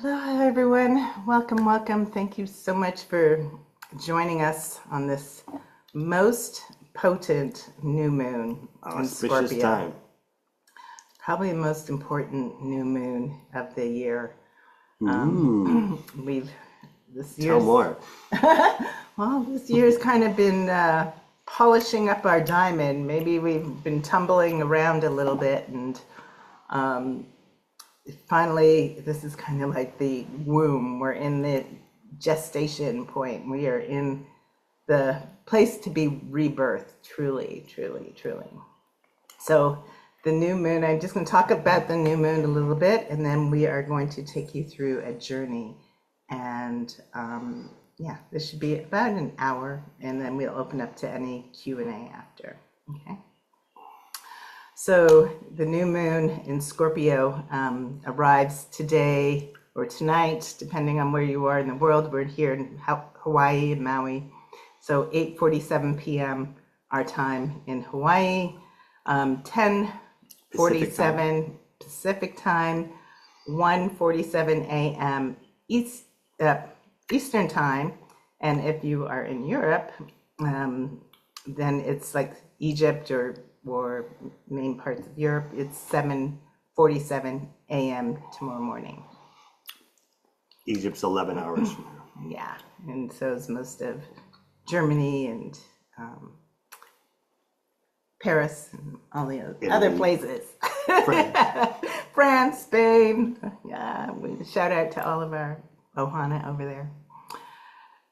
Hello, everyone. Welcome, welcome. Thank you so much for joining us on this most potent new moon in Scorpio. Time. Probably the most important new moon of the year. This Tell more. Well, this year's kind of been polishing up our diamond. Maybe we've been tumbling around a little bit, and finally, this is kind of like the womb. We're in the gestation point. We are in the place to be rebirthed, truly, truly, truly. So the new moon, I'm just going to talk about the new moon a little bit, and then we are going to take you through a journey. And yeah, this should be about an hour, and then we'll open up to any Q&A after. Okay. So the new moon in Scorpio arrives today or tonight, depending on where you are in the world. We're here in Hawaii and Maui. So 8:47 p.m. our time in Hawaii, 10:47 Pacific time, 1:47 a.m. Eastern time. And if you are in Europe, then it's like Egypt or main parts of Europe, it's 7:47 a.m. tomorrow morning. Egypt's 11 hours from now. Yeah, and so is most of Germany and Paris and all the other places. France, Spain. Yeah, we shout out to all of our ohana over there.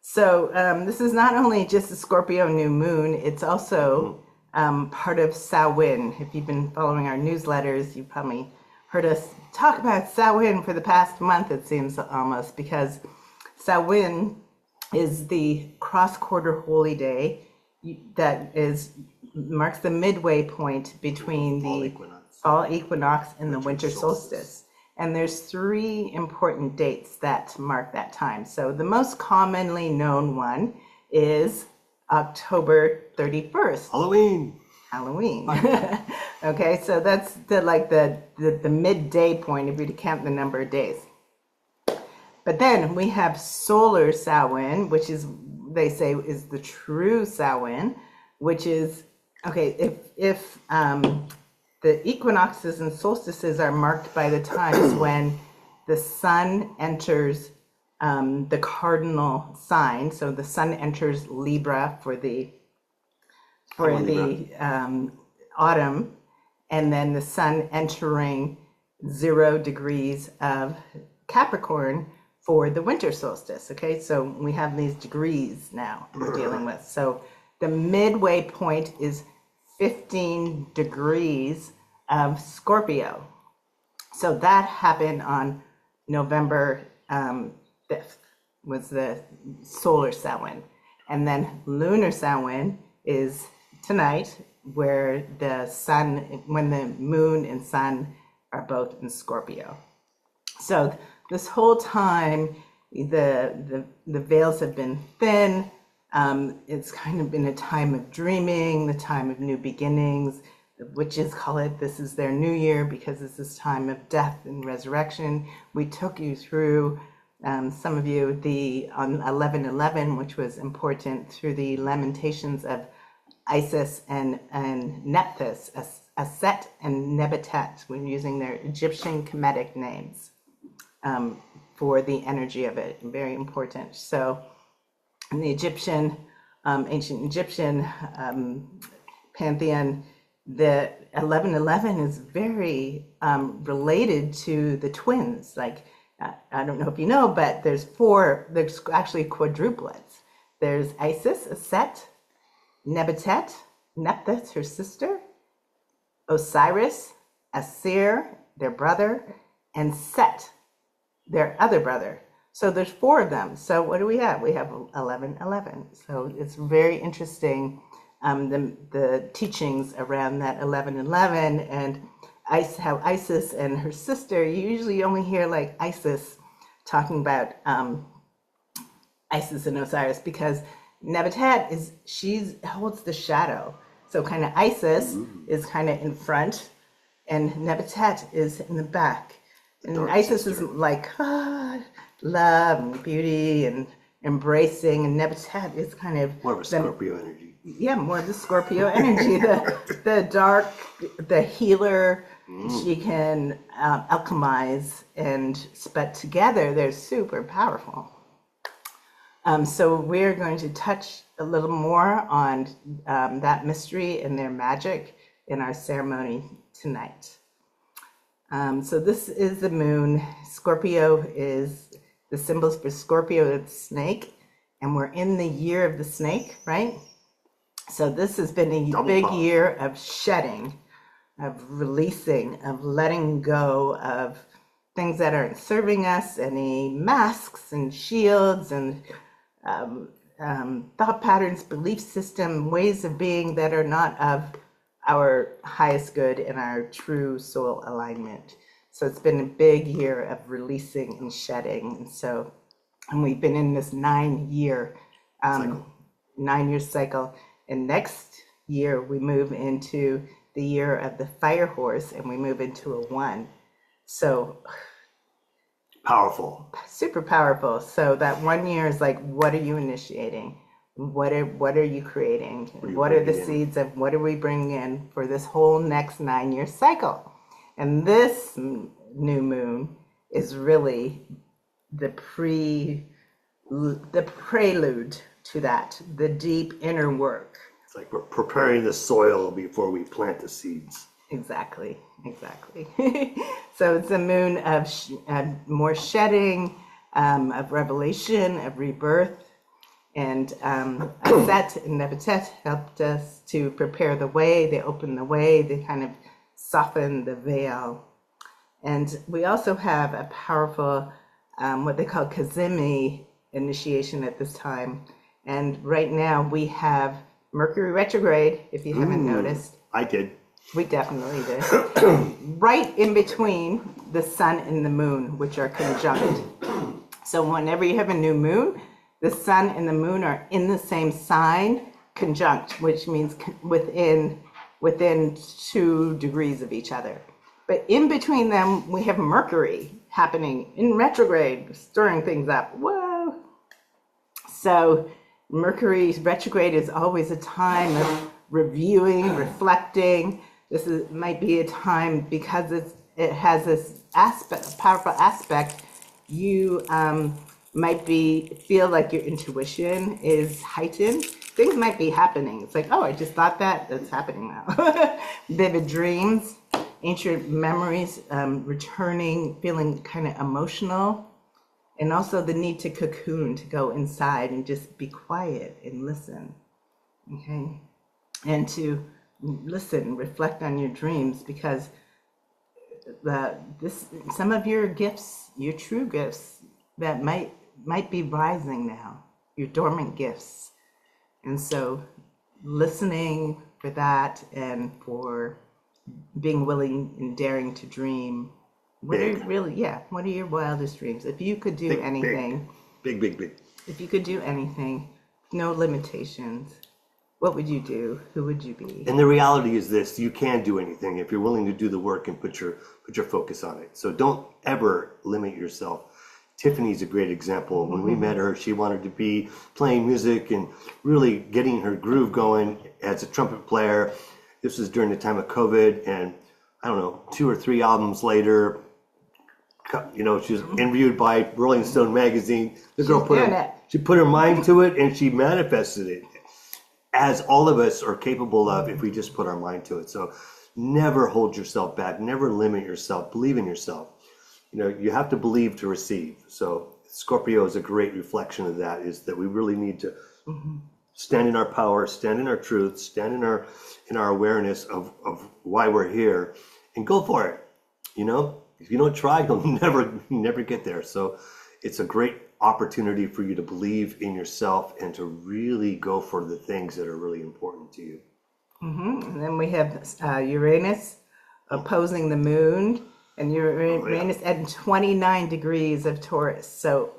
So this is not only just a Scorpio new moon, it's also part of Samhain. If you've been following our newsletters, you've probably heard us talk about Samhain for the past month, it seems almost, because Samhain is the cross-quarter holy day that marks the midway point between the fall equinox and the winter solstice. And there's 3 important dates that mark that time. So the most commonly known one is October 31st. Halloween. Okay, so that's the midday point if you count the number of days. But then we have solar Samhain, which is, they say, is the true Samhain, which is, okay, if the equinoxes and solstices are marked by the times when the sun enters the cardinal sign. So the sun enters Libra for the autumn, and then the sun entering 0 degrees of Capricorn for the winter solstice. Okay, so we have these degrees now we're dealing with. So the midway point is 15 degrees of Scorpio. So that happened on November 5th, was the solar Samhain. And then lunar Samhain is tonight, where when the moon and sun are both in Scorpio. So this whole time, the veils have been thin. It's kind of been a time of dreaming, the time of new beginnings. The witches call it, this is their new year, because it's this time of death and resurrection. We took you through, some of you, on 11/11, which was important, through the lamentations of Isis and Nephthys, Aset and Nebet-Het. We're using their Egyptian Kemetic names for the energy of it. Very important. So in the ancient Egyptian pantheon, the 11/11 is very related to the twins. Like, I don't know if you know, but there's actually quadruplets. There's Isis, Aset, Nebet-Het, Nephthys, her sister, Osiris, Asir, their brother, and Set, their other brother. So there's 4 of them. So what do we have? We have 11/11. So it's very interesting, the teachings around that 11/11, and how Isis and her sister, you usually only hear like Isis talking about Isis and Osiris, because Nebet-Het holds the shadow. So kind of Isis is kind of in front, and Nebet-Het is in the back. And dark Isis sister. is like love and beauty and embracing, and Nebet-Het is kind of More of a Scorpio energy. yeah, more of the Scorpio energy, the dark, the healer. She can alchemize, but together they're super powerful. So we're going to touch a little more on that mystery and their magic in our ceremony tonight. So this is the moon. Scorpio is the symbols for Scorpio, it's snake, and we're in the year of the snake, right? So this has been a big year of shedding, of releasing, of letting go of things that aren't serving us, any masks and shields and thought patterns, belief system, ways of being that are not of our highest good and our true soul alignment. So it's been a big year of releasing and shedding. And we've been in this 9-year cycle. And next year we move into the year of the fire horse, and we move into a 1. So powerful, super powerful. So that 1 year is like, what are you initiating? What are you creating? What are the seeds of what are we bringing in for this whole next 9-year cycle? And this new moon is really the prelude to that, the deep inner work. It's like we're preparing the soil before we plant the seeds. Exactly. So it's a moon of more shedding, of revelation, of rebirth. And Aset Nebet-Het helped us to prepare the way. They open the way. They kind of soften the veil. And we also have a powerful, what they call Kazemi initiation at this time. And right now we have Mercury retrograde, if you haven't noticed. I did. We definitely did. Right in between the sun and the moon, which are conjunct. So whenever you have a new moon, the sun and the moon are in the same sign, conjunct, which means within 2 degrees of each other. But in between them, we have Mercury happening in retrograde, stirring things up. Whoa! So Mercury's retrograde is always a time of reviewing, reflecting. Might be a time because it has this aspect, powerful aspect. You might feel like your intuition is heightened. Things might be happening. It's like, oh, I just thought that's happening now. Vivid dreams, ancient memories, returning, feeling kind of emotional, and also the need to cocoon, to go inside and just be quiet and listen, okay? And to listen, reflect on your dreams, because some of your gifts, your true gifts, that might be rising now, your dormant gifts. And so listening for that, and for being willing and daring to dream. What are your wildest dreams? If you could do anything. Big. If you could do anything, no limitations, what would you do? Who would you be? And the reality is this: you can do anything if you're willing to do the work and put your focus on it. So don't ever limit yourself. Tiffany's a great example. When we met her, she wanted to be playing music and really getting her groove going as a trumpet player. This was during the time of COVID, and I don't know, 2 or 3 albums later, she was interviewed by Rolling Stone magazine. The girl put her mind to it, and she manifested it, as all of us are capable of if we just put our mind to it. So never hold yourself back, never limit yourself, believe in yourself. You have to believe to receive. So Scorpio is a great reflection of that, is that we really need to stand in our power, stand in our truth, stand in our awareness of why we're here, and go for it. If you don't try, you'll never get there. So it's a great opportunity for you to believe in yourself and to really go for the things that are really important to you. And then we have Uranus opposing the moon, and Uranus at 29 degrees of Taurus. So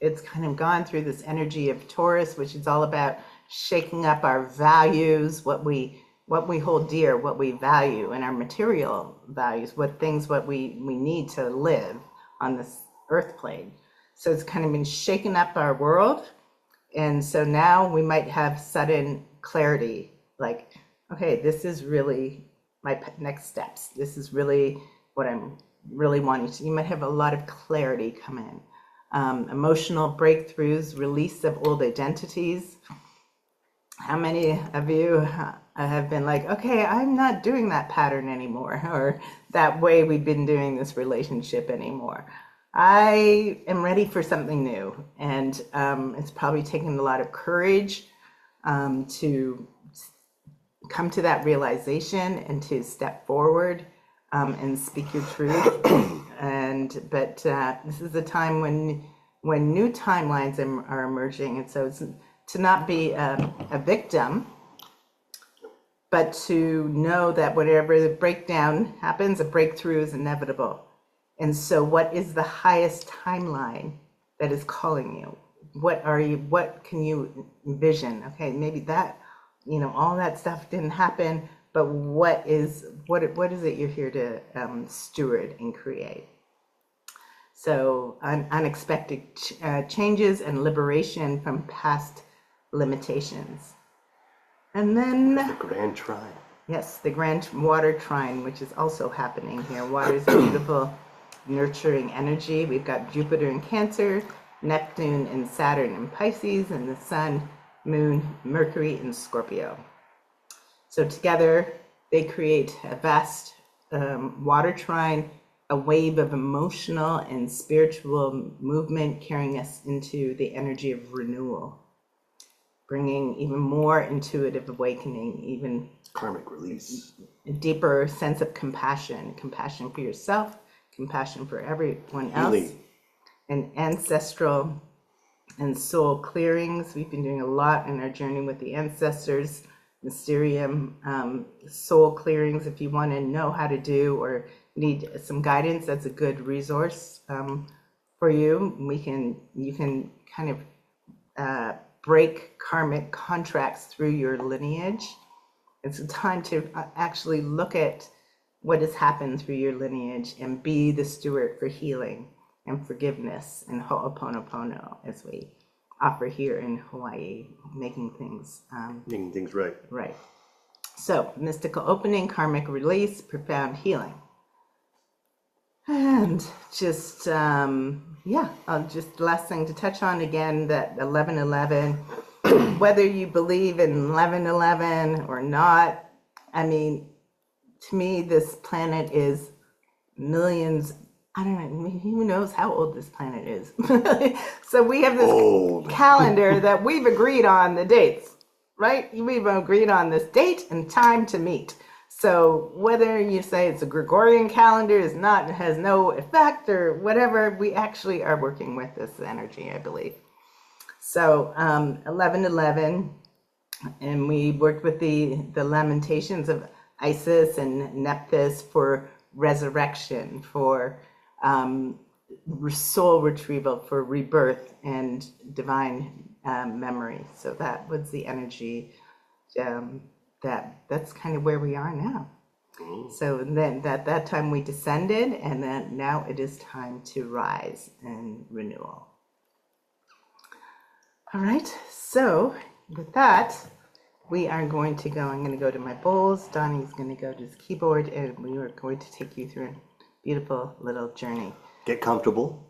it's kind of gone through this energy of Taurus, which is all about shaking up our values, what we what we hold dear, what we value, and our material values, what we need to live on this earth plane. So it's kind of been shaking up our world. And so now we might have sudden clarity, like, okay, this is really my next steps. This is really what I'm really wanting to. You might have a lot of clarity come in. Emotional breakthroughs, release of old identities. How many of you have been like, okay, I'm not doing that pattern anymore, or that way we've been doing this relationship anymore. I am ready for something new. And it's probably taken a lot of courage to come to that realization and to step forward and speak your truth. But this is a time when new timelines are emerging. And so it's to not be a victim, but to know that whenever the breakdown happens, a breakthrough is inevitable. And so what is the highest timeline that is calling you? What can you envision? Okay, maybe that, all that stuff didn't happen, but what is it you're here to steward and create? So unexpected changes and liberation from past limitations. And then the Grand Trine. Yes, the Grand Water Trine, which is also happening here. Water is a beautiful nurturing energy. We've got Jupiter in Cancer, Neptune and Saturn in Pisces, and the Sun, Moon, Mercury in Scorpio. So together they create a vast water trine, a wave of emotional and spiritual movement carrying us into the energy of renewal, bringing even more intuitive awakening, even karmic release, a deeper sense of compassion for yourself, compassion for everyone else, healing, and ancestral and soul clearings. We've been doing a lot in our journey with the ancestors, Mysterium, soul clearings. If you want to know how to do or need some guidance, that's a good resource for you. You can kind of break karmic contracts through your lineage. It's a time to actually look at what has happened through your lineage and be the steward for healing and forgiveness and ho'oponopono, as we offer here in Hawaii, making things right. Right. So mystical opening, karmic release, profound healing. And just, just the last thing to touch on again, that 11/11, whether you believe in 11/11 or not, I mean, to me, this planet is millions, I don't know, who knows how old this planet is. So we have this calendar that we've agreed on the dates, right? We've agreed on this date and time to meet. So whether you say it's a Gregorian calendar, has no effect or whatever, we actually are working with this energy, I believe. So 11/11, and we worked with the lamentations of Isis and Nephthys for resurrection, for soul retrieval, for rebirth and divine memory. So that was the energy. That's kind of where we are now. So then at that time we descended, and then now it is time to rise and renewal. All right, so with that, we are going to go. I'm going to go to my bowls. Donny's going to go to his keyboard, and we are going to take you through a beautiful little journey. Get comfortable.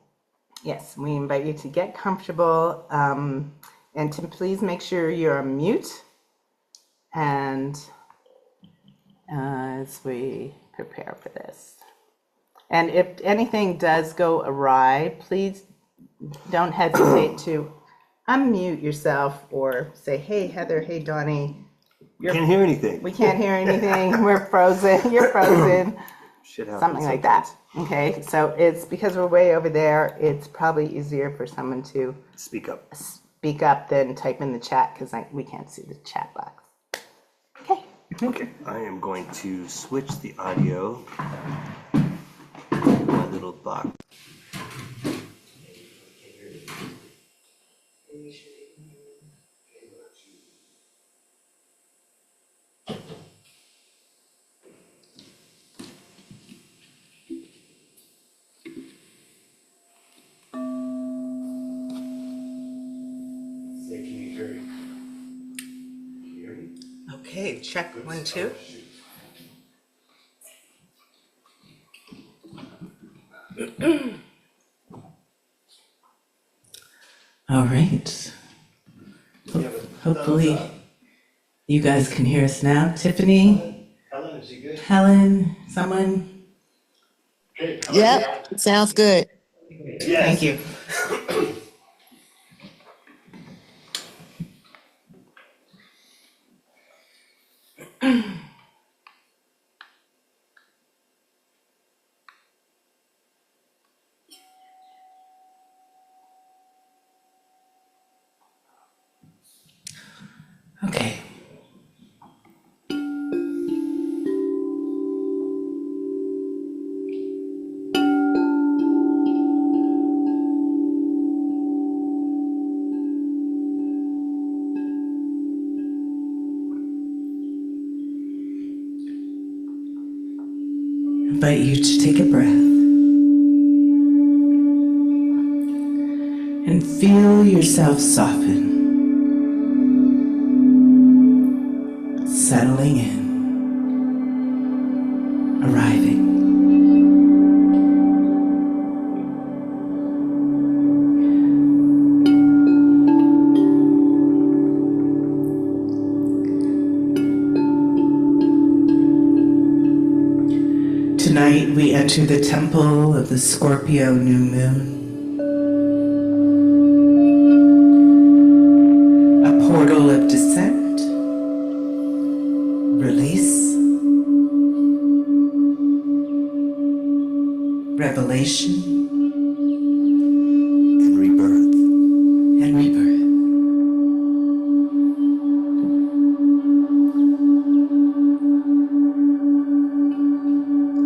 Yes, we invite you to get comfortable, and to please make sure you're on mute. And as we prepare for this, and if anything does go awry, please don't hesitate to unmute yourself or say, hey, Heather, hey, Donny. Can't hear anything. We can't hear anything. We're frozen. You're frozen. Shit happens something like that. Okay, so it's because we're way over there, it's probably easier for someone to speak up than type in the chat, because we can't see the chat box. Okay, I am going to switch the audio to my little box. Okay, check 1, 2. All right. Hopefully you guys can hear us now. Tiffany? Helen, is he good? Helen? Someone? Okay. Yep, sounds good. Thank you. Okay. I invite you to take a breath and feel yourself soften, settling in, arriving. Tonight we enter the temple of the Scorpio New Moon, a portal of descent, release, revelation, And rebirth. and rebirth.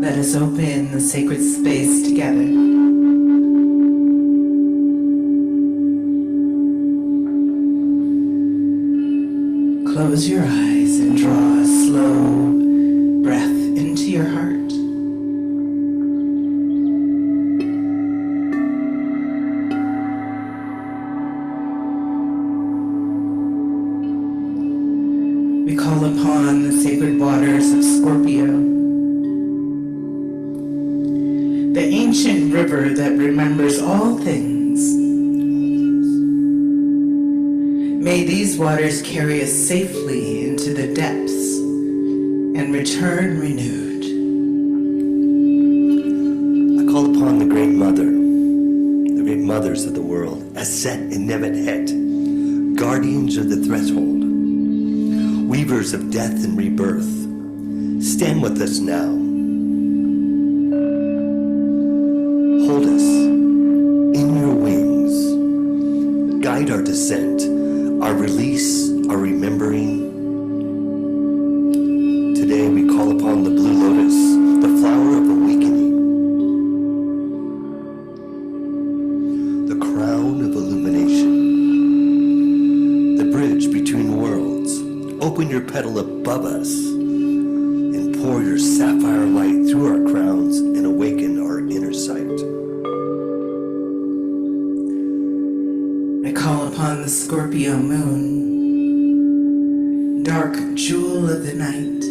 Let us open the sacred space together. Close your eyes and draw a slow breath into your heart. We call upon the sacred waters of Scorpio, the ancient river that remembers all things. May these waters carry us safely into the depths and return renewed. I call upon the great mothers of the world, Aset Nebet-Het, guardians of the threshold, weavers of death and rebirth. Stand with us now. Hold us in your wings. Guide our descent, our release, our remembering. Today we call upon the blue lotus, the flower of awakening, the crown of illumination, the bridge between worlds. Open your petal above us and pour your sapphire light through our crowns and awaken our inner sight. I call upon the Scorpio moon, dark jewel of the night,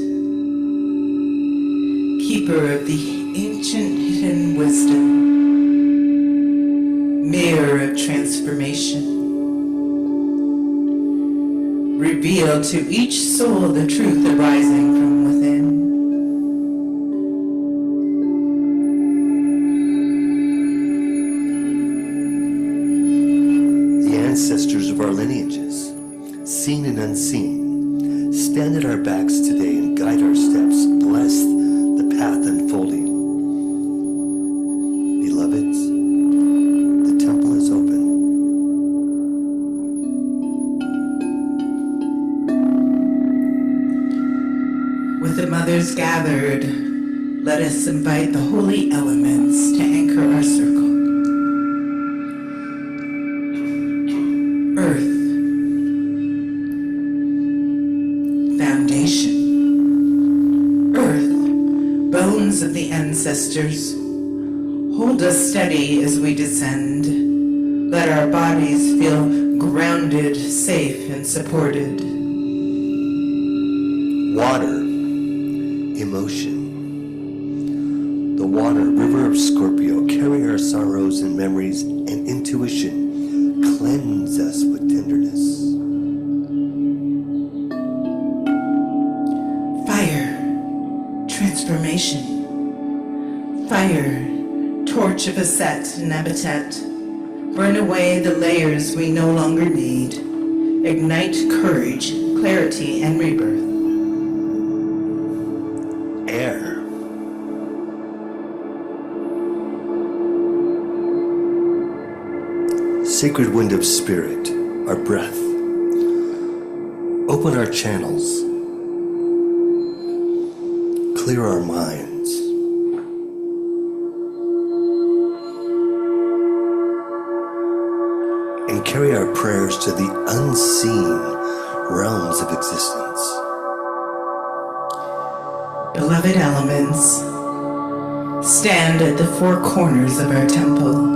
keeper of the ancient hidden wisdom, mirror of transformation. Reveal to each soul the truth arising from within. The ancestors of our lineages, seen and unseen, stand at our backs today and guide our steps. Bless the path unfolding. Beloveds, the temple is open. With the mothers gathered, let us invite the holy elements to anchor our circle. Earth, foundation. Earth, bones of the ancestors. Hold us steady as we descend. Let our bodies feel grounded, safe, and supported. Water, emotion. The water, river of Scorpio, carry our sorrows and memories and intuition. Cleanse us with tenderness. Fire, transformation. Fire, torch of Aset Nebet-Het. Burn away the layers we no longer need. Ignite courage, clarity, and rebirth. Air. Sacred wind of spirit, our breath. Open our channels. Clear our minds. And carry our prayers to the unseen realms of existence. Beloved elements, stand at the four corners of our temple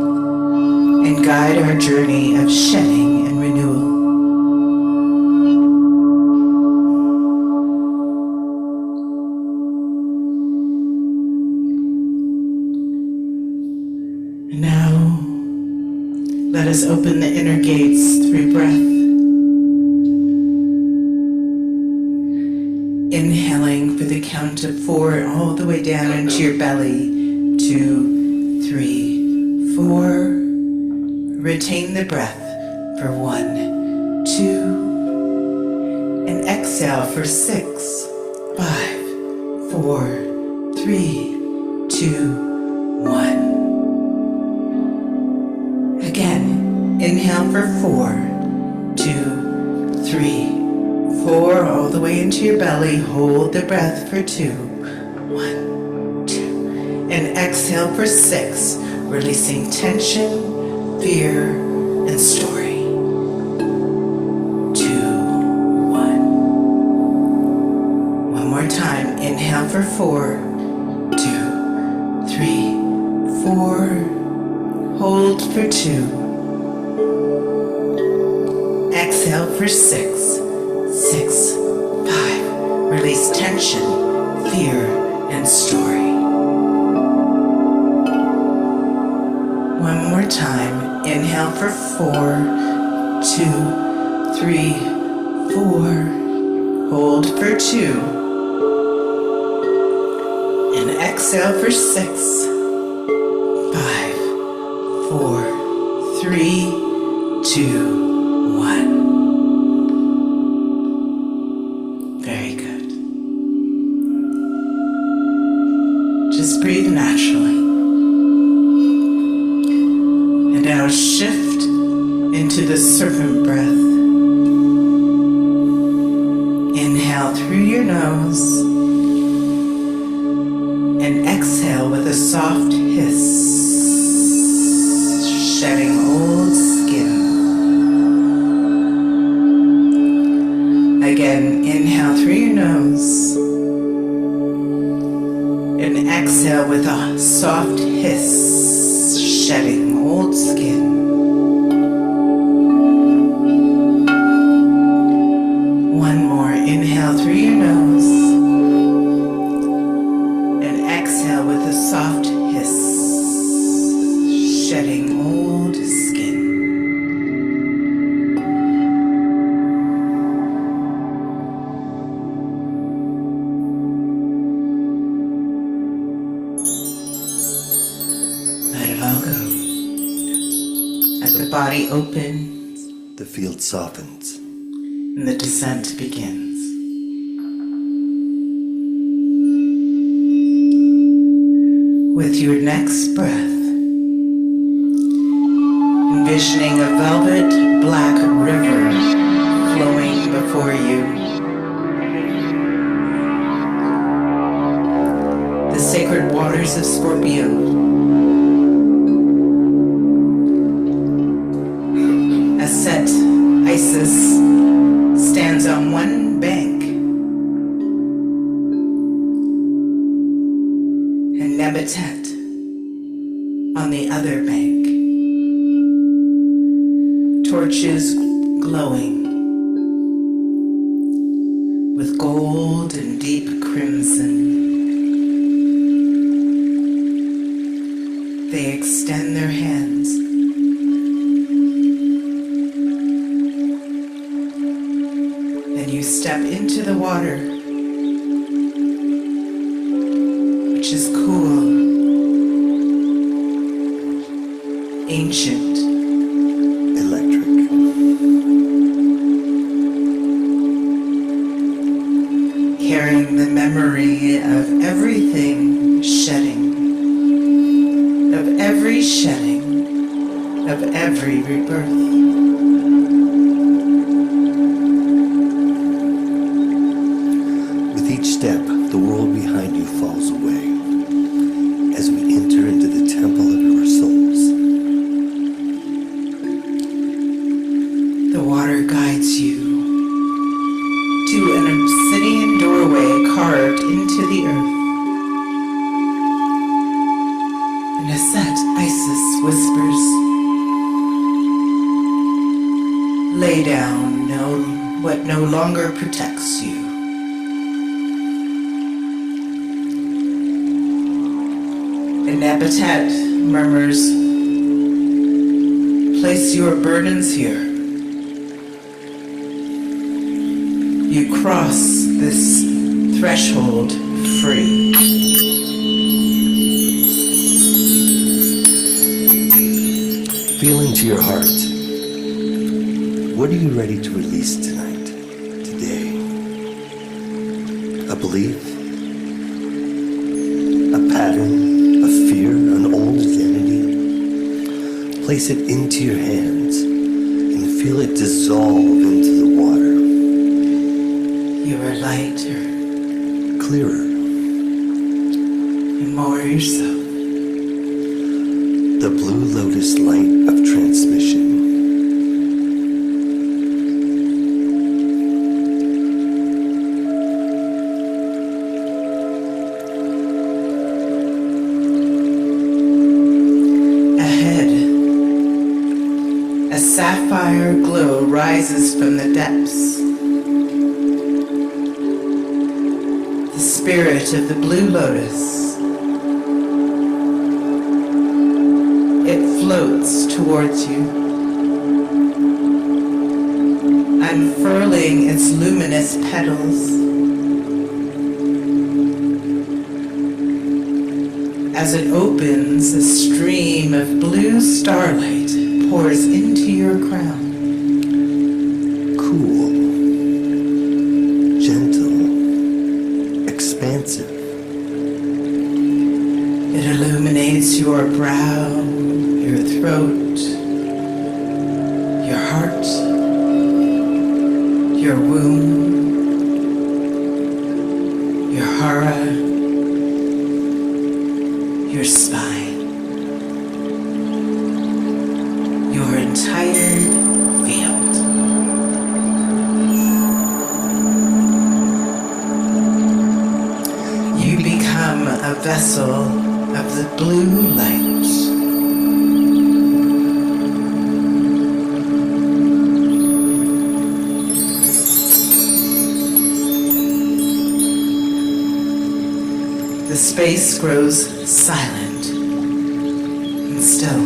and guide our journey of shedding and renewal. And now, let us open the inner gates through breath. Inhaling for the count of 4 all the way down into your belly. 2, 3, 4. Retain the breath for 1, 2. And exhale for 6, 5, 4, 3, 2, 1. Again, inhale for 4, 2, 3, 4, all the way into your belly. Hold the breath for 2, 1, 2. And exhale for 6, releasing tension, fear, and story. 2, 1. One more time. Inhale for 4, 2, 3, 4. Hold for 2. Exhale for 6, 6, 5. Release tension, fear, and story. One more time. Inhale for 4, 2, 3, 4. Hold for 2. And exhale for 6, 5, 4, 3, 2, 1. Very good. Just breathe naturally. And now shift into the serpent breath. Inhale through your nose and exhale with a soft hiss, shedding old skin. Again, inhale through your nose and exhale with a soft hiss, shedding old skin. One more. Inhale through your nose and exhale with a soft hiss, shedding old skin. Let it all go. As the body opens The field softens. and the descent begins. With your next breath, envisioning a velvet black river flowing before you. The sacred waters of Scorpio. Aset Isis stands on one bank, and Nebet-Het on the other bank. Torches glowing with gold and deep crimson. They extend their hands. And you step into the water, which is cool, ancient, Electric. carrying the memory of everything shedding, of every shedding, of every rebirth. With each step, the world behind you falls away as we enter into the temple of your souls. The water guides you to an obsidian doorway carved into the earth. And Aset Isis whispers, "Lay down what no longer protects you." And Nebet-Het murmurs, "Place your burdens here." You cross this threshold free. Feel into your heart. What are you ready to release tonight, today? A belief? A pattern? A fear? An old identity? Place it into your hands and feel it dissolve into the water. You are lighter Clearer. and more yourself. The blue lotus light of transmission. Ahead, a sapphire glow rises from the depths. The spirit of the blue lotus. It floats towards you, unfurling its luminous petals. As it opens, a stream of blue starlight pours into your crown. Cool. Gentle. Expansive. It illuminates your brow, your throat, your heart, your womb, your hara, your spine, your entire field. You become a vessel of the blue light. The space grows silent and still,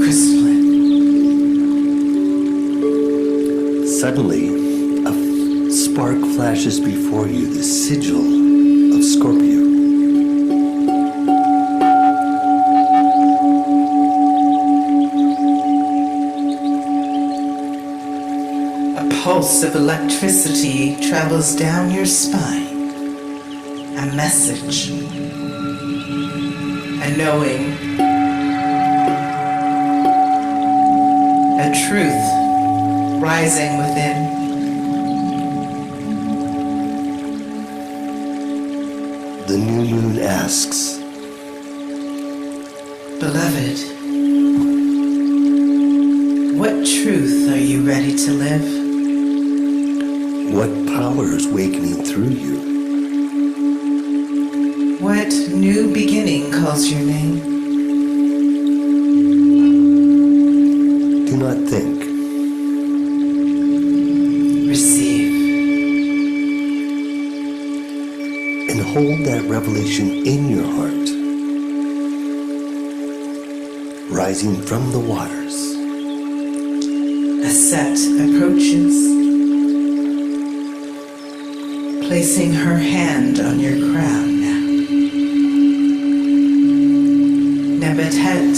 crystalline. Suddenly, a spark flashes before you, the sigil of Scorpio. A pulse of electricity travels down your spine. A message, a knowing, a truth rising within. The new moon asks, Beloved, what truth are you ready to live? what power is wakening through you? What new beginning calls your name? Do not think. Receive. and hold that revelation in your heart, rising from the waters. Aset approaches, placing her hand on your crown now. Nebet-Het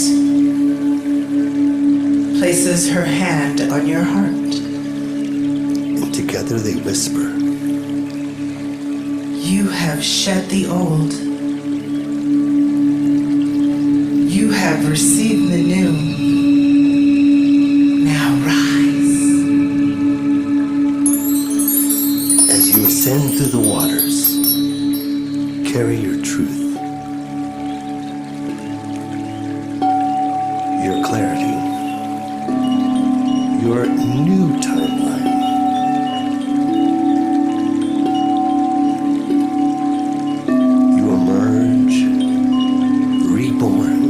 places her hand on your heart. And together they whisper, You have shed the old. You have received the new. Now rise. as you ascend through the waters, carry your truth, your clarity, your new timeline. You emerge reborn,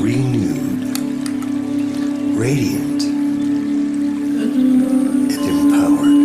renewed, radiant, and empowered.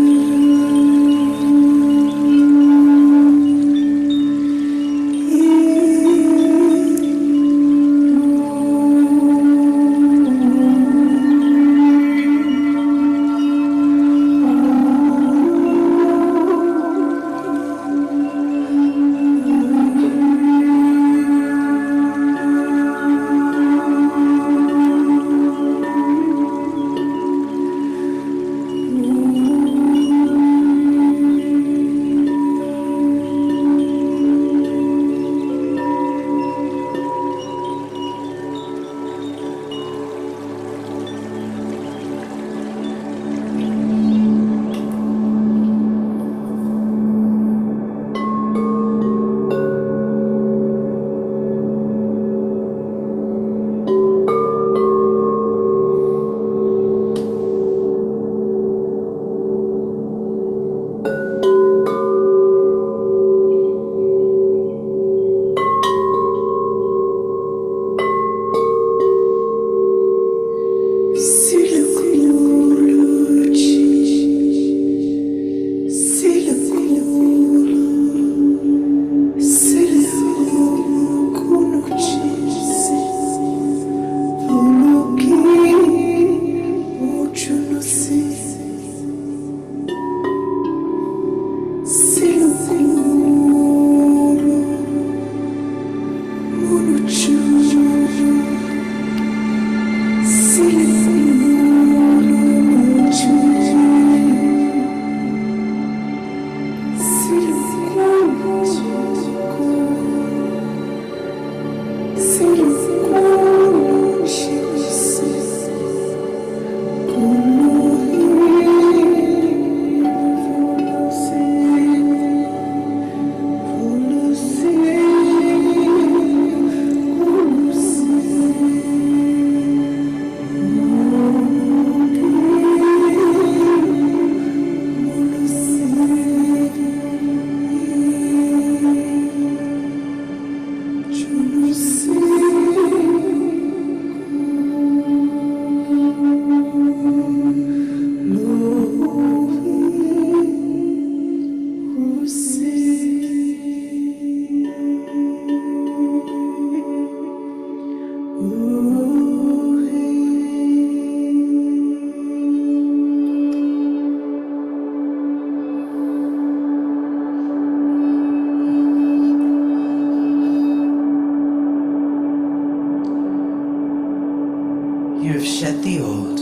You have shed the old.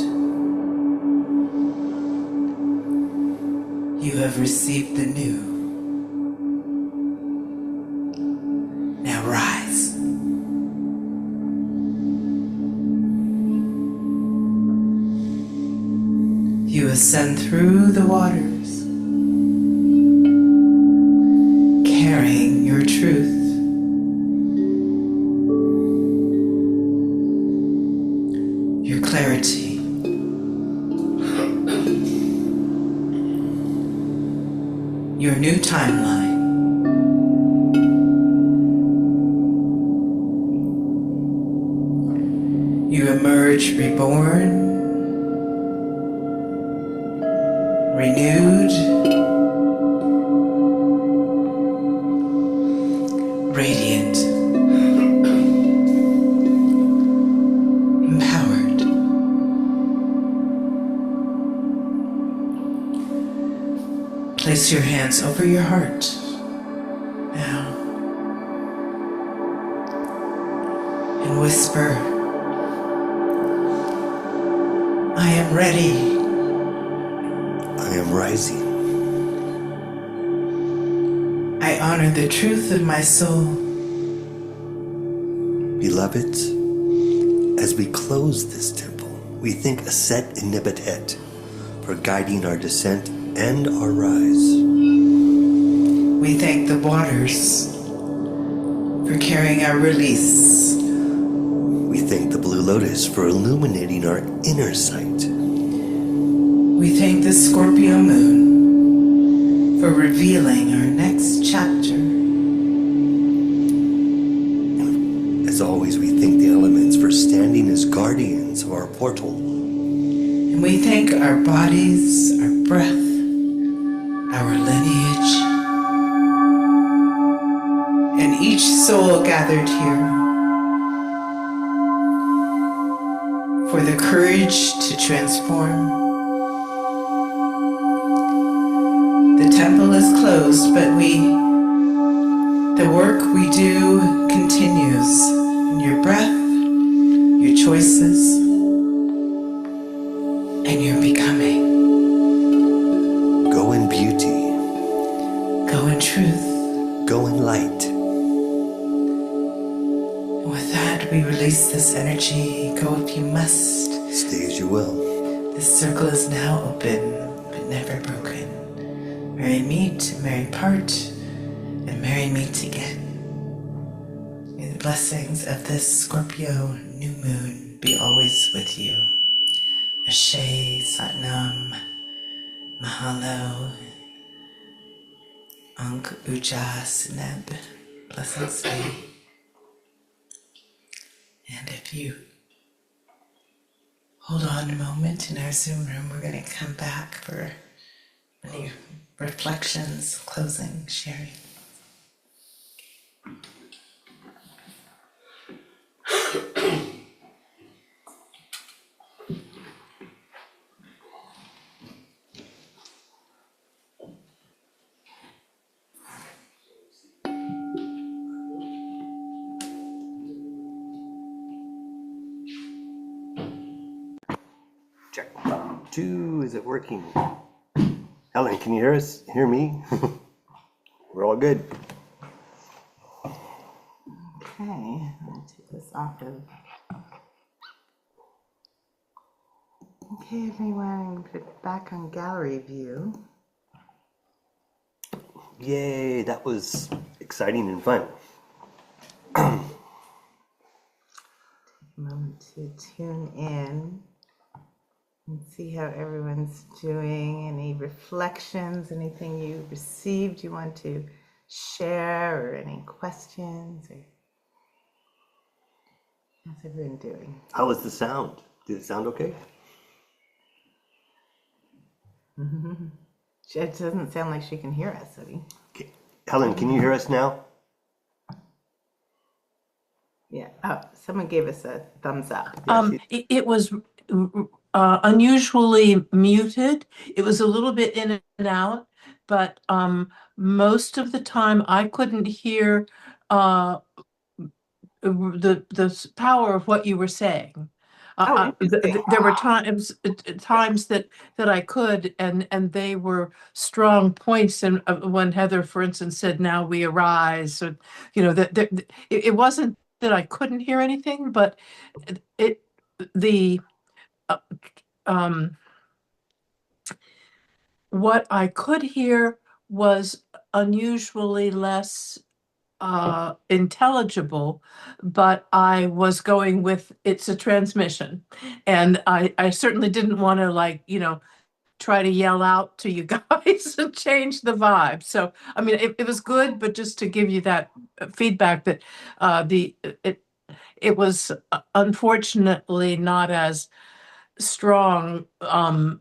You have received the new. Now rise. You ascend through the waters, carrying your truth. Your clarity. Your new timeline. You emerge reborn, renewed, Place your hands over your heart now and whisper, I am ready. I am rising. I honor the truth of my soul. Beloved, as we close this temple, we thank Aset Nebet-Het for guiding our descent and our rise. We thank the waters for carrying our release. We thank the Blue Lotus for illuminating our inner sight. We thank the Scorpio Moon for revealing our next chapter. As always, we thank the elements for standing as guardians of our portal. And we thank our bodies, our breath, our lineage, and each soul gathered here for the courage to transform. The temple is closed, but the work we do continues in your breath, your choices, and your becoming. Go in beauty. Go in truth. Go in light. And with that, we release this energy. Go if you must. Stay as you will. This circle is now open, but never broken. Merry meet, merry part, and merry meet again. May the blessings of this Scorpio New Moon be always with you. Ashe, Satnam, Mahalo, Ankh Ujas Neb. Blessings be. And if you hold on a moment in our Zoom room, we're going to come back for any reflections, closing, sharing. Check. 2, is it working? Helen, can you hear us? Hear me? We're all good. Okay, I'm gonna take this off of. Okay, everyone, I'm gonna put it back on gallery view. Yay, that was exciting and fun. Take a moment to tune in and see how everyone's doing. Any reflections, anything you received you want to share, or any questions, or how's everyone doing? How was the sound? Did it sound okay? It doesn't sound like she can hear us, Odie. Okay. Helen, can you hear us now? Yeah. Oh, someone gave us a thumbs up. It was unusually muted. It was a little bit in and out, but most of the time I couldn't hear the power of what you were saying. Interesting. There were times that I could, and they were strong points. And when Heather, for instance, said, "Now we arise," so it wasn't that I couldn't hear anything, but what I could hear was unusually less intelligible, but I was going with it's a transmission, and I certainly didn't want to try to yell out to you guys and change the vibe. So I mean it was good, but just to give you that feedback that it was unfortunately not as strong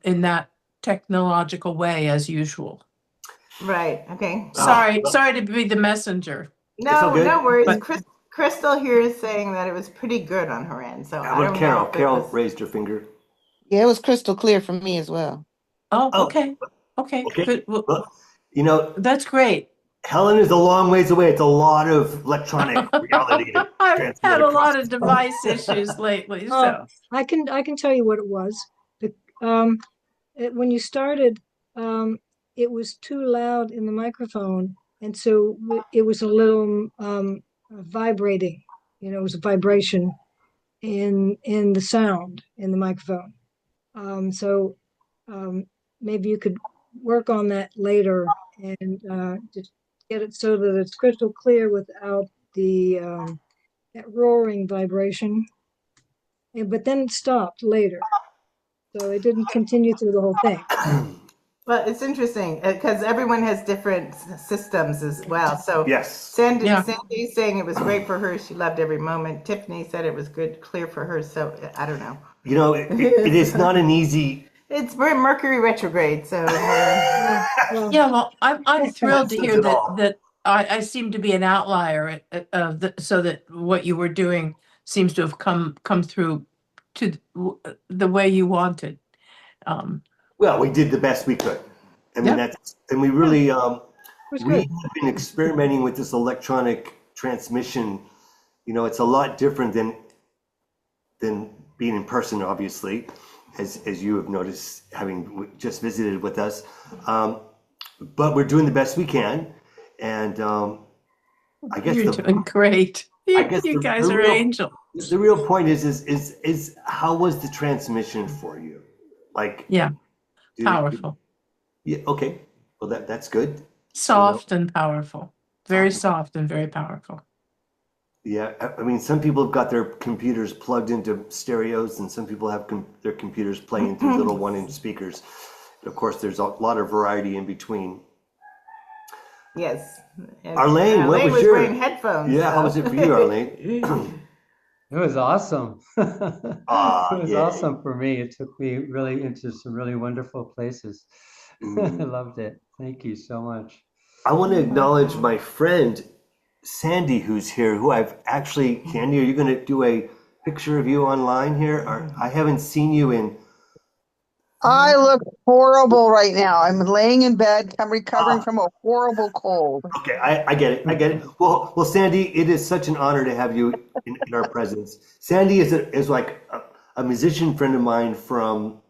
in that technological way as usual. Right. Okay. Sorry to be the messenger. No worries. But Crystal here is saying that it was pretty good on her end. So How I about don't Carol? know if Carol it was... raised her finger. Yeah, it was crystal clear for me as well. okay. Okay. Good. Well, You know, That's great. Helen is a long ways away. It's a lot of electronic reality to I've transmit had a across. lot of device issues lately, Oh, so I can tell you what it was. The, when you started, it was too loud in the microphone, and so it was a little vibrating. You know, it was a vibration in the sound in the microphone. So maybe you could work on that later and just get it so that it's crystal clear without the that roaring vibration. But then it stopped later, so it didn't continue through the whole thing. Well, it's interesting because everyone has different systems as well. So Yes. Yeah. Sandy's saying it was great for her. She loved every moment. Tiffany said it was good, clear for her. So I don't know. You know, it is not an easy. We're in Mercury retrograde, so Well, yeah. Well, I'm thrilled to Says hear it that all. I seem to be an outlier so that what you were doing seems to have come through to the way you wanted. Um, Well, we did the best we could. I mean, Yeah. and we really, it was we good. have been experimenting with this electronic transmission. You know, it's a lot different than being in person, obviously, as you have noticed, having just visited with us. But we're doing the best we can, and I guess you're doing great. I You, guess you the, guys the are real angels. the real point is how was the transmission for you? Like, Yeah, did, powerful, yeah, okay, well that's good. You know, soft and powerful. Very soft and very powerful. yeah. I mean, some people have got their computers plugged into stereos, and some people have their computers playing through little one-inch speakers. Of course, there's a lot of variety in between. yes. And Arlene, what was wearing headphones. Yeah, how so. was it for you, Arlene? It was awesome. Ah, It was yeah. awesome for me. It took me really into some really wonderful places. I loved it. Thank you so much. I want to acknowledge my friend Sandy, who's here, who I've actually, Sandy, are you going to do a picture of you online here? Or I haven't seen you in. I look horrible right now. I'm laying in bed. I'm recovering Ah, from a horrible cold. okay, I get it. I get it. Well, Sandy, it is such an honor to have you in our presence. Sandy is like a musician friend of mine from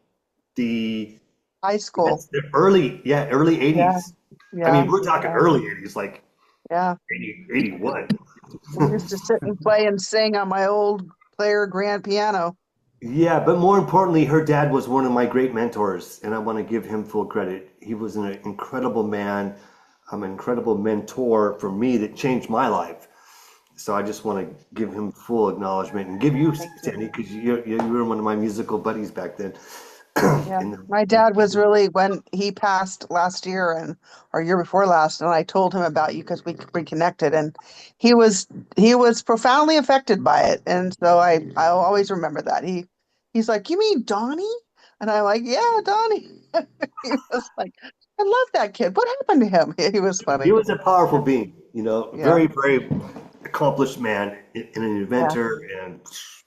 the High school. early Yeah, 80s. I yeah, mean, we're talking yeah, early 80s, like yeah. 80, 81. We used to sit and play and sing on my old player grand piano. Yeah, but more importantly, her dad was one of my great mentors, and I want to give him full credit. He was an incredible man, an incredible mentor for me that changed my life. So I just want to give him full acknowledgement and give you, Sandy, because you were one of my musical buddies back then. Yeah, my dad was really when he passed last year or year before last, and I told him about you because we reconnected, and he was profoundly affected by it, and so I'll always remember that. He's like, "You mean Donnie?" And I'm like, "Yeah, Donnie." He was like, "I love that kid. What happened to him?" He was He funny. was a powerful being, Yeah, very, very accomplished man and an yeah. inventor. And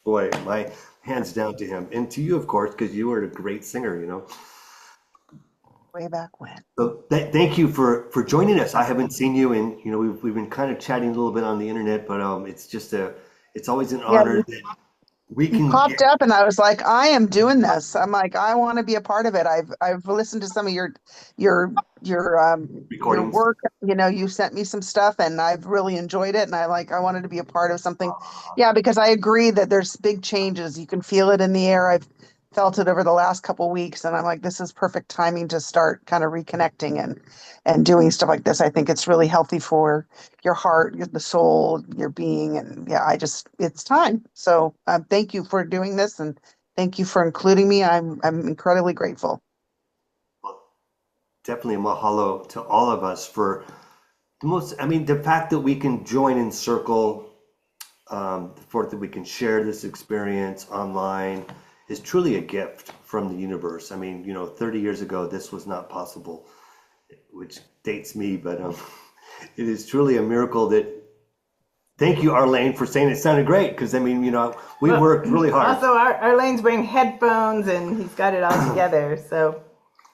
boy, my hands down to him and to you, of course, because you were a great singer. Way back when. So thank you for joining us. I haven't seen you, and we've been kind of chatting a little bit on the internet, but it's always an Yeah, honor that we you can popped get up and I was like, I am doing this. I'm like, I want to be a part of it. I've listened to some of your your recordings. work. You sent me some stuff and I've really enjoyed it. And I wanted to be a part of something. Yeah, because I agree that there's big changes. You can feel it in the air. I've felt it over the last couple weeks and I'm like, this is perfect timing to start kind of reconnecting and doing stuff like this. I think it's really healthy for your heart, the soul, your being. And yeah, it's time. So thank you for doing this and thank you for including me. I'm incredibly grateful. Definitely a mahalo to all of us for the fact that we can join in circle, the fact that we can share this experience online is truly a gift from the universe. I mean, 30 years ago, this was not possible, which dates me, but it is truly a miracle that. Thank you, Arlene, for saying it sounded great. Because we worked really hard. Also, Arlene's wearing headphones and he's got it all together. So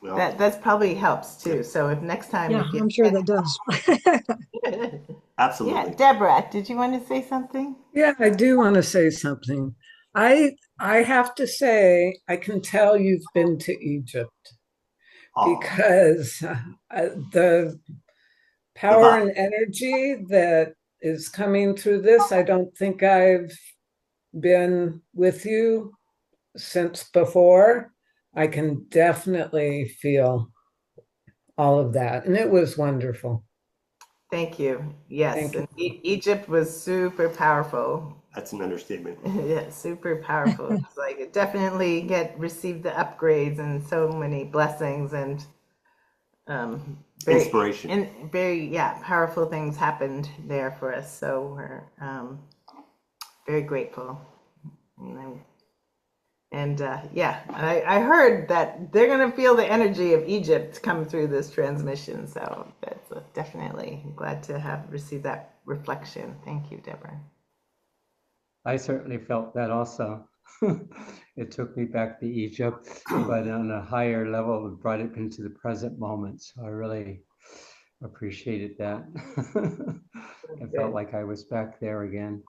Well, That's probably helps too. Yeah. So if next time Yeah, if you I'm sure that does. absolutely. yeah, Deborah, did you want to say something? Yeah, I do want to say something. I have to say, I can tell you've been to Egypt Aw, because the the power vibe. and energy that is coming through this, I don't think I've been with you since before. I can definitely feel all of that, and it was wonderful. Thank you. Yes, Thank you. and Egypt was super powerful. That's an understatement. Yeah, super powerful. It's like it definitely get received the upgrades and so many blessings and very Inspiration. and very powerful things happened there for us. So we're very grateful. I heard that they're gonna feel the energy of Egypt come through this transmission. So that's definitely glad to have received that reflection. Thank you, Deborah. I certainly felt that also. It took me back to Egypt, but on a higher level, it brought it into the present moment. So I really appreciated that. I felt like I was back there again.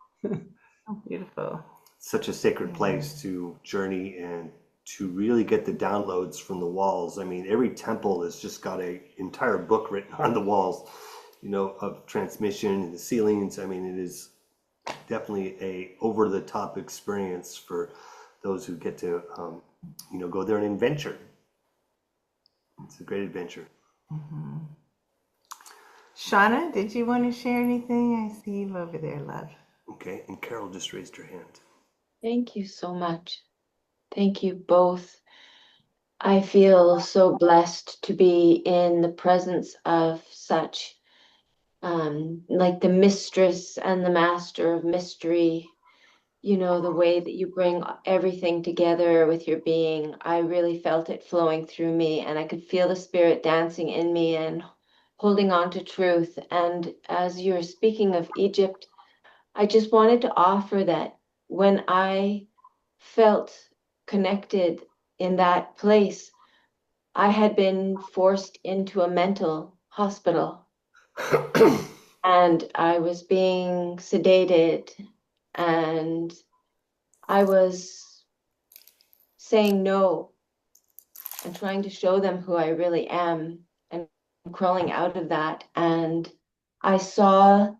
Oh, beautiful. Such a sacred place to journey and to really get the downloads from the walls. I mean, every temple has just got an entire book written on the walls, of transmission and the ceilings. I mean, it is definitely a over-the-top experience for those who get to, go there and adventure. It's a great adventure. Mm-hmm. Shauna, did you want to share anything? I see you over there, love. Okay, and Carol just raised her hand. Thank you so much. Thank you both. I feel so blessed to be in the presence of such, like the mistress and the master of mystery. The way that you bring everything together with your being. I really felt it flowing through me, and I could feel the spirit dancing in me and holding on to truth. And as you're speaking of Egypt, I just wanted to offer that when I felt connected in that place, I had been forced into a mental hospital and I was being sedated and I was saying no and trying to show them who I really am and crawling out of that. And I saw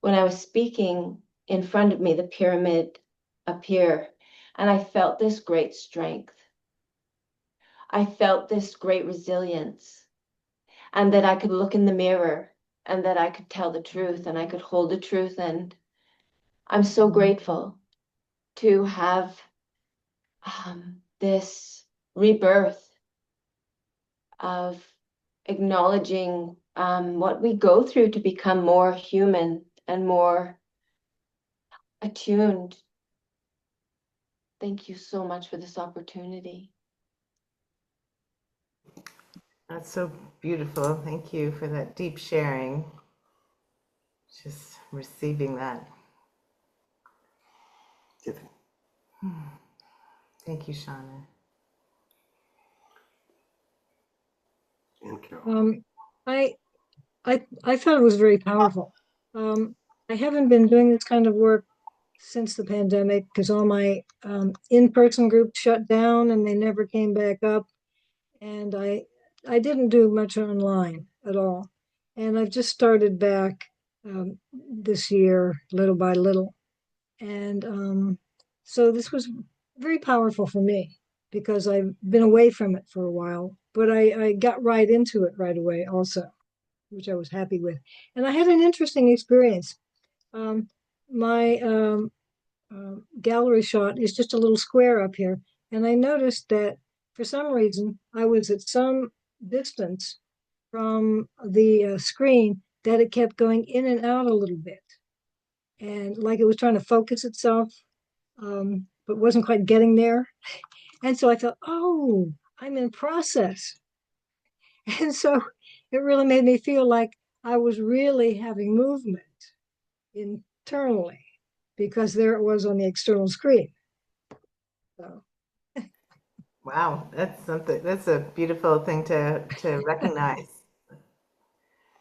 when I was speaking in front of me the pyramid appear, and I felt this great strength. I felt this great resilience, and that I could look in the mirror and that I could tell the truth and I could hold the truth. And I'm so grateful to have this rebirth of acknowledging what we go through to become more human and more attuned. Thank you so much for this opportunity. That's so beautiful. Thank you for that deep sharing. Just receiving that. Tiffany. Thank you, Shauna. And Carol. I thought it was very powerful. I haven't been doing this kind of work since the pandemic because all my in-person groups shut down and they never came back up. And I didn't do much online at all. And I've just started back this year, little by little. And so this was very powerful for me because I've been away from it for a while, but I got right into it right away also, which I was happy with. And I had an interesting experience. My gallery shot is just a little square up here. And I noticed that for some reason, I was at some distance from the screen that it kept going in and out a little bit. And like it was trying to focus itself, but wasn't quite getting there. And so I thought, oh, I'm in process. And so it really made me feel like I was really having movement internally because there it was on the external screen. So Wow, that's something. That's a beautiful thing to recognize.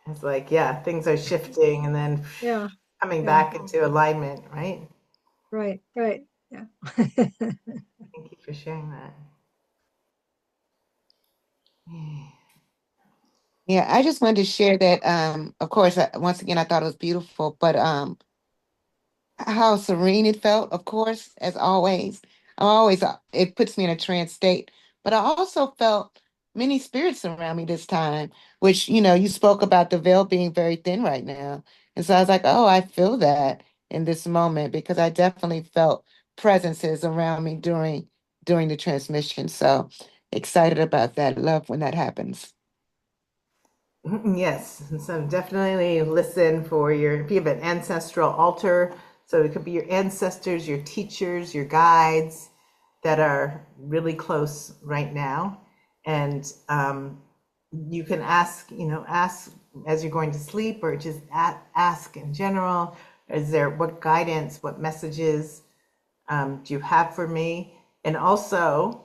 It's like, yeah, things are shifting and then Yeah, coming yeah, back into alignment, right? right, right. Yeah. Thank you for sharing that. Yeah, I just wanted to share that. Of course, once again, I thought it was beautiful, but how serene it felt, of course, as always. I always, it puts me in a trance state. But I also felt many spirits around me this time, which, you spoke about the veil being very thin right now. And so I was like, oh, I feel that in this moment because I definitely felt presences around me during the transmission. So excited about that. Love when that happens. Yes, so definitely listen for if you have an ancestral altar, so it could be your ancestors, your teachers, your guides that are really close right now. And you can ask as you're going to sleep or just ask in general, what guidance, what messages do you have for me? And also,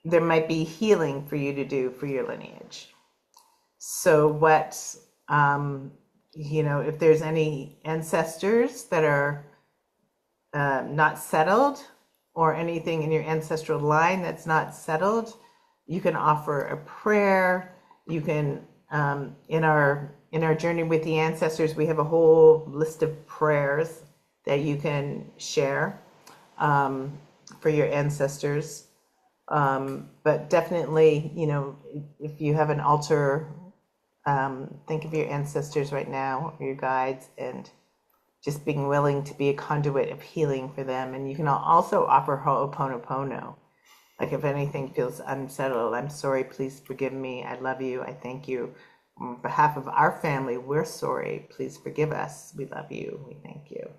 there might be healing for you to do for your lineage. So if there's any ancestors that are not settled or anything in your ancestral line that's not settled, you can offer a prayer. You can, in our journey with the ancestors, we have a whole list of prayers that you can share for your ancestors. But definitely, if you have an altar, think of your ancestors right now, or your guides, and just being willing to be a conduit of healing for them. And you can also offer ho'oponopono. Like if anything feels unsettled, I'm sorry, please forgive me. I love you. I thank you. On behalf of our family, we're sorry. Please forgive us. We love you. We thank you.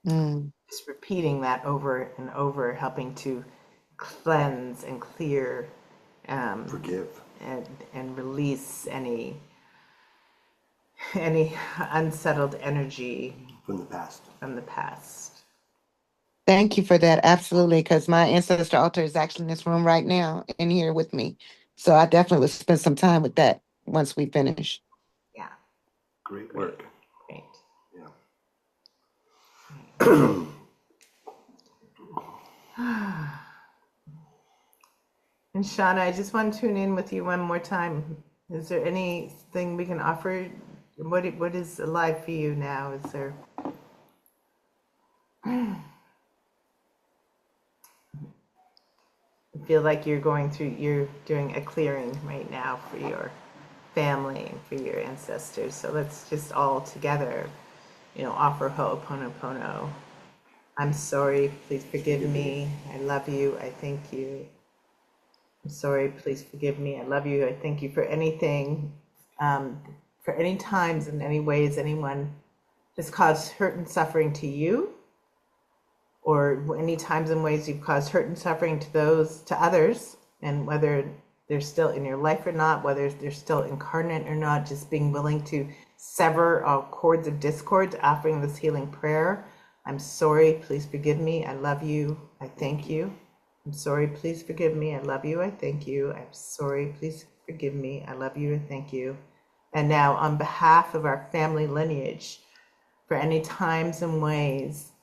Mm. Just repeating that over and over, helping to cleanse and clear, Forgive. and release any unsettled energy From the past. from the past. Thank you for that. Absolutely. Because my ancestor altar is actually in this room right now in here with me. So I definitely would spend some time with that once we finish. Yeah. Great work. Great. Yeah. And Shauna, I just want to tune in with you one more time. Is there anything we can offer? What is alive for you now? Is there? I feel like you're doing a clearing right now for your family and for your ancestors. So let's just all together, offer ho'oponopono. I'm sorry, please forgive me. I love you. I thank you. I'm sorry, please forgive me. I love you. I thank you for anything, for any times and any ways anyone has caused hurt and suffering to you, or any times and ways you've caused hurt and suffering to others, and whether they're still in your life or not, whether they're still incarnate or not, just being willing to sever all cords of discord, offering this healing prayer. I'm sorry, please forgive me. I love you. I thank you. I'm sorry, please forgive me. I love you. I thank you. I'm sorry, please forgive me. I love you. I thank you. And now, on behalf of our family lineage, for any times and ways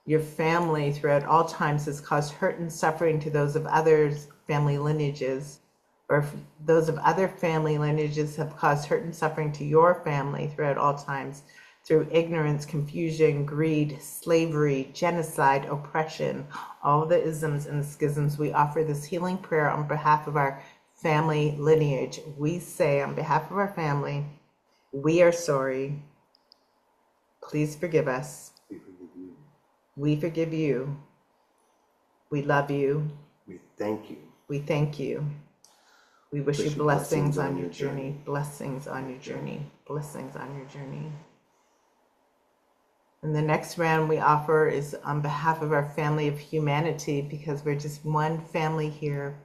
your family throughout all times has caused hurt and suffering to those of others' family lineages, or if those of other family lineages have caused hurt and suffering to your family throughout all times, through ignorance, confusion, greed, slavery, genocide, oppression, all the isms and the schisms, we offer this healing prayer on behalf of our family lineage. We say on behalf of our family, we are sorry. Please forgive us. We forgive you. We love you. We thank you. We thank you. We wish you blessings on your journey. Blessings on your journey. Blessings on your journey. And the next round we offer is on behalf of our family of humanity, because we're just one family here,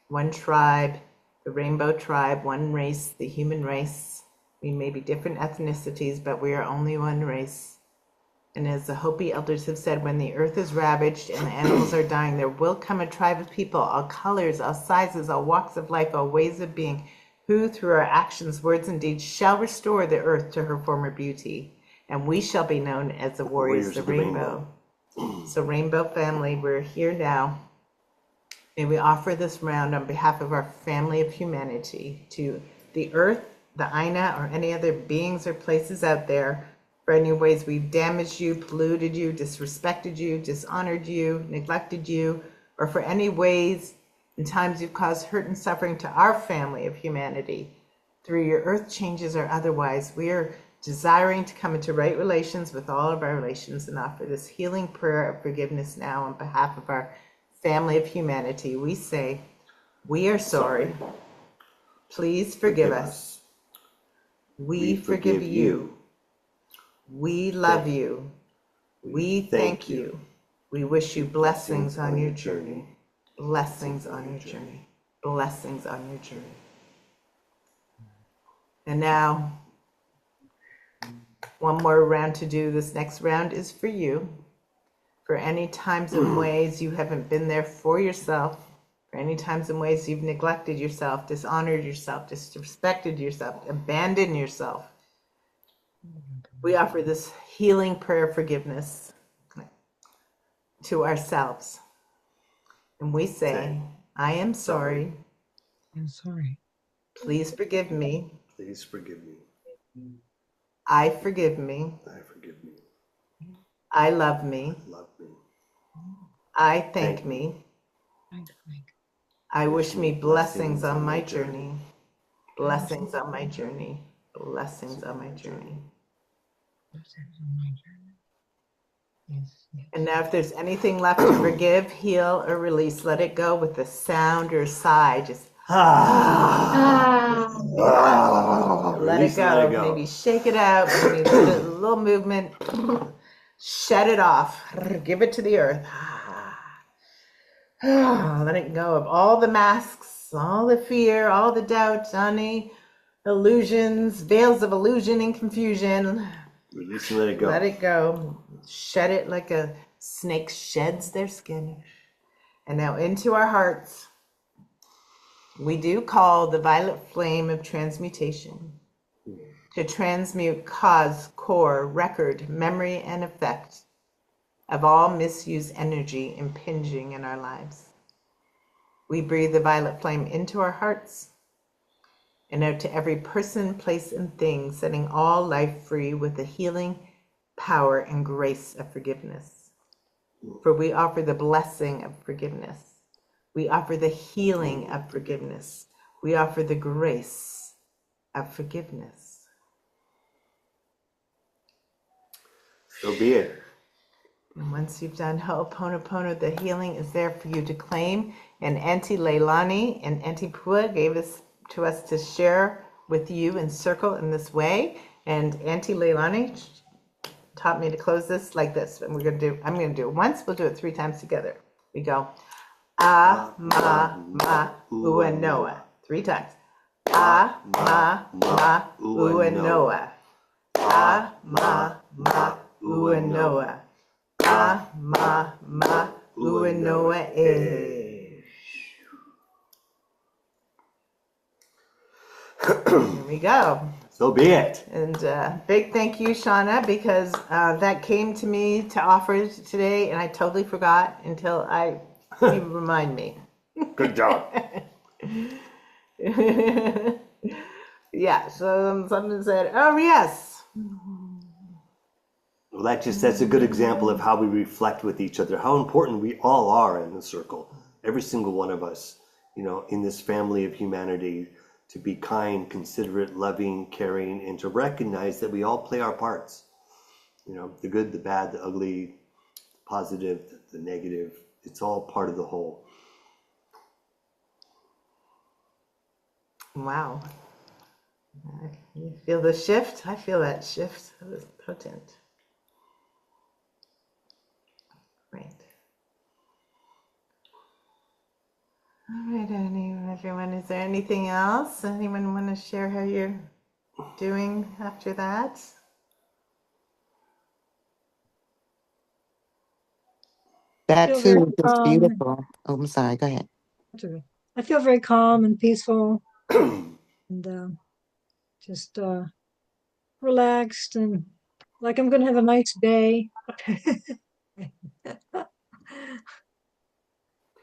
one tribe, the rainbow tribe, one race, the human race. We may be different ethnicities, but we are only one race. And as the Hopi elders have said, when the earth is ravaged and the animals are dying, there will come a tribe of people, all colors, all sizes, all walks of life, all ways of being, who through our actions, words, and deeds shall restore the earth to her former beauty. And we shall be known as the warriors of the rainbow. So Rainbow family, we're here now. May we offer this round on behalf of our family of humanity to the earth, the Aina, or any other beings or places out there, for any ways we've damaged you, polluted you, disrespected you, dishonored you, neglected you, or for any ways and times you've caused hurt and suffering to our family of humanity. Through your earth changes or otherwise, we are desiring to come into right relations with all of our relations and offer this healing prayer of forgiveness now on behalf of our family of humanity. We say, we are sorry. Please forgive us. We forgive you. We love you. We thank you. We wish you blessings on your journey. Blessings on your journey. Blessings on your journey. And now, one more round to do. This next round is for you. For any times and ways you haven't been there for yourself, for any times and ways you've neglected yourself, dishonored yourself, disrespected yourself, abandoned yourself, we offer this healing prayer of forgiveness to ourselves. And we say, I am sorry. I'm sorry. Please forgive me. Please forgive me. I forgive me. I forgive me. I love me. Love me. I thank me. I thank. I wish me blessings on my journey. Blessings on my journey. Blessings on my journey. Blessings on my journey. Yes, yes. And now if there's anything left to forgive, heal, or release, let it go with a sound or sigh. Just let it go. Maybe shake it out. Maybe do a little movement. Shut it off. Give it to the earth. Let it go of all the masks, all the fear, all the doubt, any illusions, veils of illusion and confusion. Release and let it go. Let it go. Shed it like a snake sheds their skin. And now into our hearts, we do call the violet flame of transmutation to transmute cause, core, record, memory, and effect of all misused energy impinging in our lives. We breathe the violet flame into our hearts and out to every person, place, and thing, setting all life free with the healing power and grace of forgiveness. For we offer the blessing of forgiveness. We offer the healing of forgiveness. We offer the grace of forgiveness. So be it. And once you've done Ho'oponopono, the healing is there for you to claim. And Auntie Leilani and Auntie Pua gave this to us to share with you in circle in this way. And Auntie Leilani taught me to close this like this. And I'm going to do it once. We'll do it 3 times together. We go, Ah, Ma, Ma, Ua, Noah. 3 times. Ah, Ma, Ma, Ua, Noah. Ah, Ma, Ma, Ua, Noah. Ah, Ma, Ma, Ua, Noah. Here we go. So be it. And big thank you, Shauna, because that came to me to offer today, and I totally forgot until you remind me. Good job. Yeah, so someone said, oh, yes. Well, that's a good example of how we reflect with each other, how important we all are in the circle. Every single one of us, in this family of humanity, to be kind, considerate, loving, caring, and to recognize that we all play our parts. The good, the bad, the ugly, the positive, the negative. It's all part of the whole. Wow. You feel the shift? I feel that shift. That was potent. Great. All right, everyone. Is there anything else? Anyone want to share how you're doing after that? That feel very too is just calm. beautiful. Oh, I'm sorry. Go ahead. I feel very calm and peaceful and just relaxed and like I'm going to have a nice day.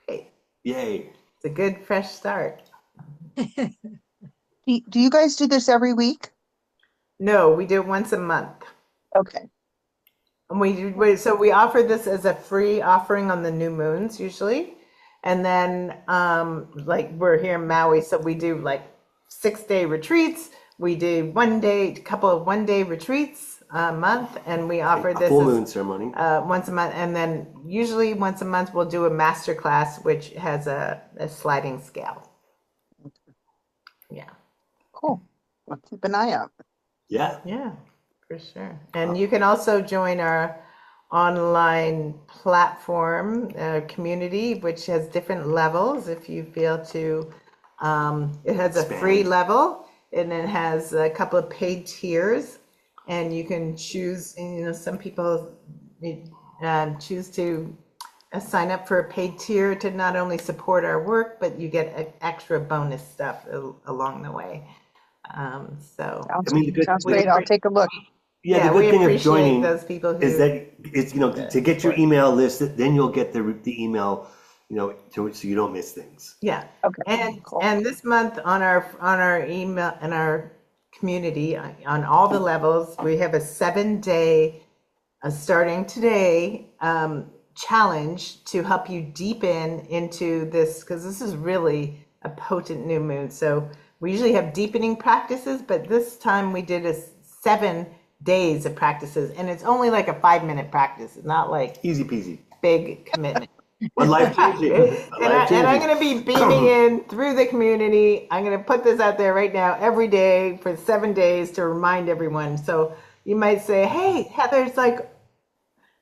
Hey, Yay. it's a good fresh start. Do you guys do this every week? No, we do it once a month. Okay. And so we offer this as a free offering on the new moons usually. And then like we're here in Maui, so we do like 6-day retreats. We do couple of 1-day retreats a month, and we offer this full as, moon ceremony. once a month. And then usually once a month we'll do a master class, which has a sliding scale. Yeah. Cool. I'll keep an eye out. Yeah. Yeah, for sure. And you can also join our online platform community, which has different levels if you feel to. It has a free level, and it has a couple of paid tiers, and you can choose. Some people choose to sign up for a paid tier to not only support our work, but you get extra bonus stuff along the way. So Sounds great. I'll take a look. Yeah, the we good thing of appreciate joining those people who is that it's to get your email list, then you'll get the email, so you don't miss things. Yeah. Okay. And Cool. and this month on our email and our community on all the levels, we have a 7-day starting today challenge to help you deepen into this, because this is really a potent new moon. So we usually have deepening practices, but this time we did 7 days of practices, and it's only like a 5-minute practice. It's not like Easy peasy. big commitment. But life changing. And I'm going to be beaming in through the community. I'm going to put this out there right now every day for 7 days to remind everyone. So you might say, "Hey, Heather's like,"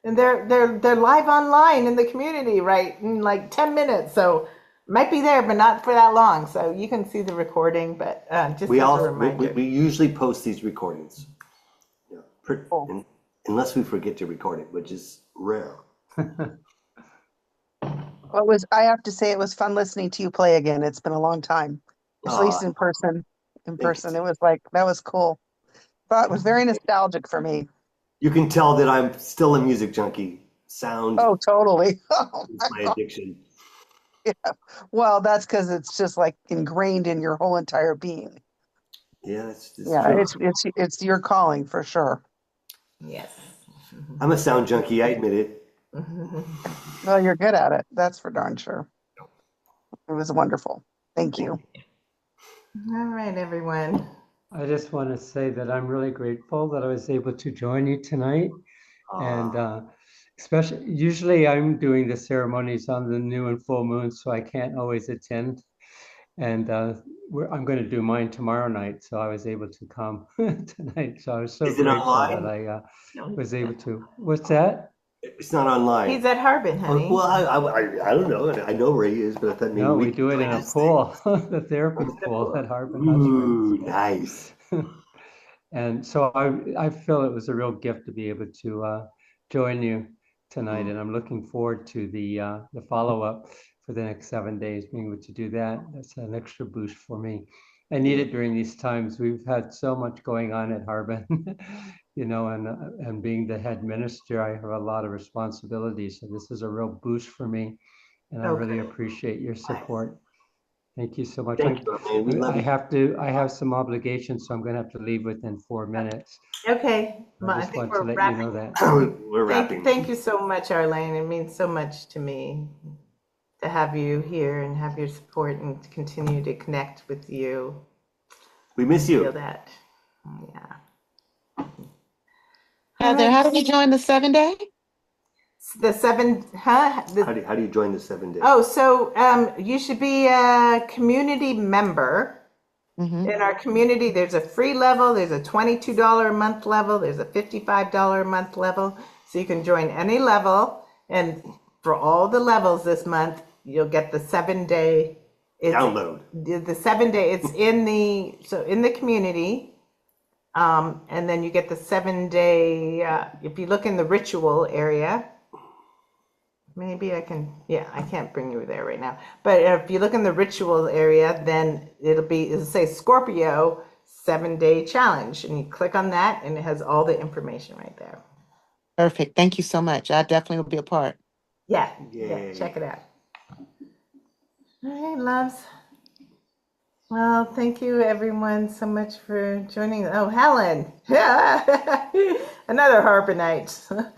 and they're live online in the community, right? In like 10 minutes. So might be there, but not for that long. So you can see the recording, but just as a reminder. We usually post these recordings. Cool. Unless we forget to record it, which is rare. Well, I have to say, it was fun listening to you play again. It's been a long time, at least in person. It was like, that was cool. But it was very nostalgic for me. You can tell that I'm still a music junkie. Sound. Oh, totally. Is my addiction. Yeah. Well, that's because it's just like ingrained in your whole entire being. Yeah, it's true. It's your calling for sure. Yes. I'm a sound junkie. I admit it. Well, you're good at it. That's for darn sure. It was wonderful. Thank you. All right, everyone. I just want to say that I'm really grateful that I was able to join you tonight. And especially, usually I'm doing the ceremonies on the new and full moon, so I can't always attend. And I'm going to do mine tomorrow night, so I was able to come tonight. So I was so grateful that I was able to. What's that? It's not online. He's at Harbin, honey. Well, I don't know. I know where he is, but I thought maybe we do it in a pool, the therapy pool at Harbin. Ooh, nice. And so I feel it was a real gift to be able to join you tonight, and I'm looking forward to the follow-up for the next 7 days, being able to do that. That's an extra boost for me. I need it during these times. We've had so much going on at Harbin, and being the head minister, I have a lot of responsibilities. So this is a real boost for me, and I really appreciate your support. Thank you so much. Thank you, man. I have some obligations, so I'm going to have to leave within 4 minutes. Okay. I just want to let you know that. We're wrapping. Thank you so much, Arlene. It means so much to me to have you here and have your support and to continue to connect with you. We miss you. Feel that. Yeah. Heather, how do you join the 7-day? The 7, huh? How do you join the 7 days? Oh, so you should be a community member. Mm-hmm. In our community, there's a free level, there's a $22 a month level, there's a $55 a month level. So you can join any level. And for all the levels this month, you'll get the 7-day download. The 7-day, it's in the community. And then you get the 7-day, if you look in the ritual area, maybe I can, yeah, I can't bring you there right now. But if you look in the ritual area, then it'll say Scorpio 7-day challenge. And you click on that and it has all the information right there. Perfect. Thank you so much. I definitely will be a part. Yeah, Yay. check it out. All right, loves. Well, thank you everyone so much for joining. Oh, Helen. Another Harponite.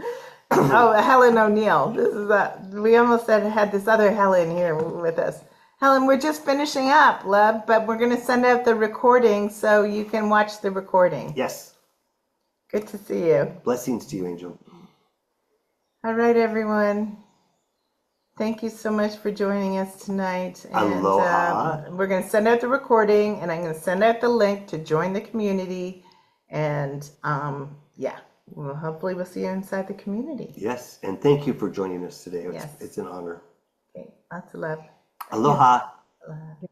Oh, Helen O'Neill. This is we almost had this other Helen here with us. Helen, we're just finishing up, love, but we're going to send out the recording so you can watch the recording. Yes. Good to see you. Blessings to you, Angel. All right, everyone. Thank you so much for joining us tonight. And Aloha. we're going to send out the recording, and I'm going to send out the link to join the community. And yeah, well, hopefully we'll see you inside the community. Yes, and thank you for joining us today. Yes. It's an honor. Okay, lots of love. Aloha. Aloha.